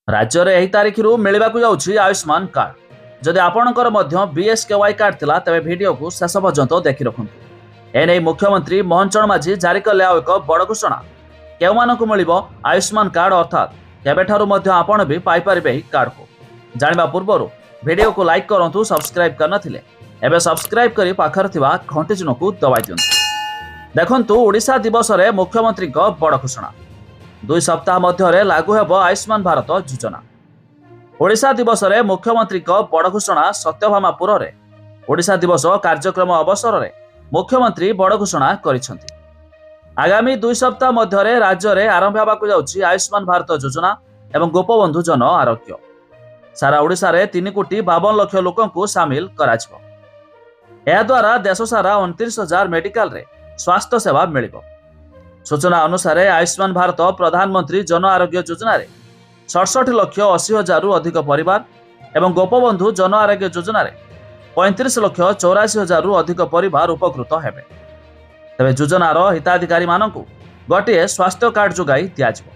राज्य में यही तारीख मिलवाक जाऊँगी आयुष्मान कार्ड। जदि आपणकर बीएसकेवाई कार्ड थिला तेबे वीडियो को शेष पर्यंत देखि रखु। एने मुख्यमंत्री मोहन चरण माझी जारी कले आउ एक बड़ घोषणा। केउमानकु मिलिबो आयुष्मान कार्ड अर्थात केबेठारु मध्य आपण भी पाई परिबे एही कार्ड को। जानिबा पूर्वरु वीडियो को लाइक करंतु, सब्सक्राइब करन थिले एबे सब्सक्राइब करी पाखर थिबा घंटी चिन्ह को दबाई दियंतु। देखंतु ओडिशा दिवस रे मुख्यमंत्री को बड़ घोषणा। 2 सप्ताह मध्य लागू हेब आयुष्मान भारत योजना। ओडिशा दिवस रे मुख्यमंत्री को बड़ घोषणा। सत्यभामापुर रे ओडिशा दिवस कार्यक्रम अवसर रे मुख्यमंत्री बड़ घोषणा करिसेंति। आगामी 2 सप्ताह मध्य राज्य में आरंभ होगा जाउछि आयुष्मान भारत योजना एवं गोपबंधु जन आरोग्य। सारा ओडिशा रे 3,52 लाख लोक को सामिल कराजिबो। एहा द्वारा देश सारा 29,000 मेडिकल रे स्वास्थ्य सेवा मिलिबो। सूचना अनुसार आयुष्मान भारत प्रधानमंत्री जन आरोग्य योजना रे 67,80,000 रु अधिक परिवार एवं गोपबंधु जन आरोग्य योजना रे 35,84,000 रु अधिक परिवार उपकृत हेबे। तेबे योजनार हिताधिकारी मानकु गोटे स्वास्थ्य कार्ड जोगाई दियाजिबो।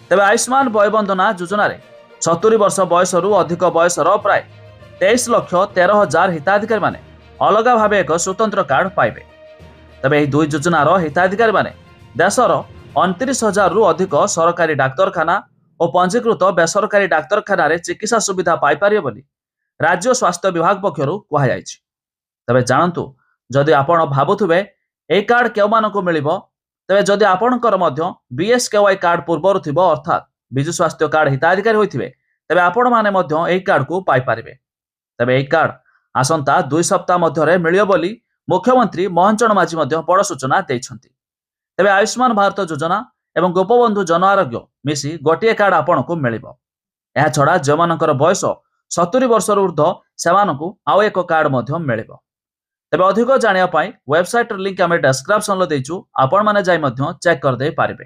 तेबे आयुष्मान वयवंदना योजना रे 70 वर्ष बयस रु अधिक बयसर प्राय 23,13,000 हिताधिकारी माने अलग भाव एक स्वतंत्र कार्ड पाइबे। तेबे एही 2 योजनार हिताधिकारी माने देशर 29,000 रु अधिक सरकारी डाक्तरखाना और पंजीकृत बेसरकारी डाक्तरखाना रे चिकित्सा सुविधा पाई पारिबे बोली राज्य स्वास्थ्य विभाग पक्षरु कहा जायछि। तबे जानंतु जदि आपण भाबुथुबे ए कार्ड केउमानकु मिलिबो, तेबे जदि आपणकर मध्य बीएसकेवाई कार्ड पूर्वरु थिबो अर्थात बिजु स्वास्थ्य कार्ड हिताधिकारी होइथिबे, तेबे आपण माने मध्य ए कार्ड को पाई पारिबे। तेबे ए कार्ड आसंता 2 सप्ताह मध्य मिलियो बोली मुख्यमंत्री मोहन चरण माझी मध्य बड़ सूचना दैछंती। तेबे आयुष्मान भारत योजना एवं गोपबंधु जन आरोग्य मिसी गोटे कार्ड आपण को मिलिबो। एहा छडा जेमानकर बयस 70 वर्ष ऊर्ध्व सेमानकु आउ एक कार्ड मध्य मिलिबो। तेबे अधिक जानिया पाई वेबसाइट लिंक आमे डिस्क्रिप्शन लो देइछु, आपण माने जाई मध्य चेक कर दे पारिबे।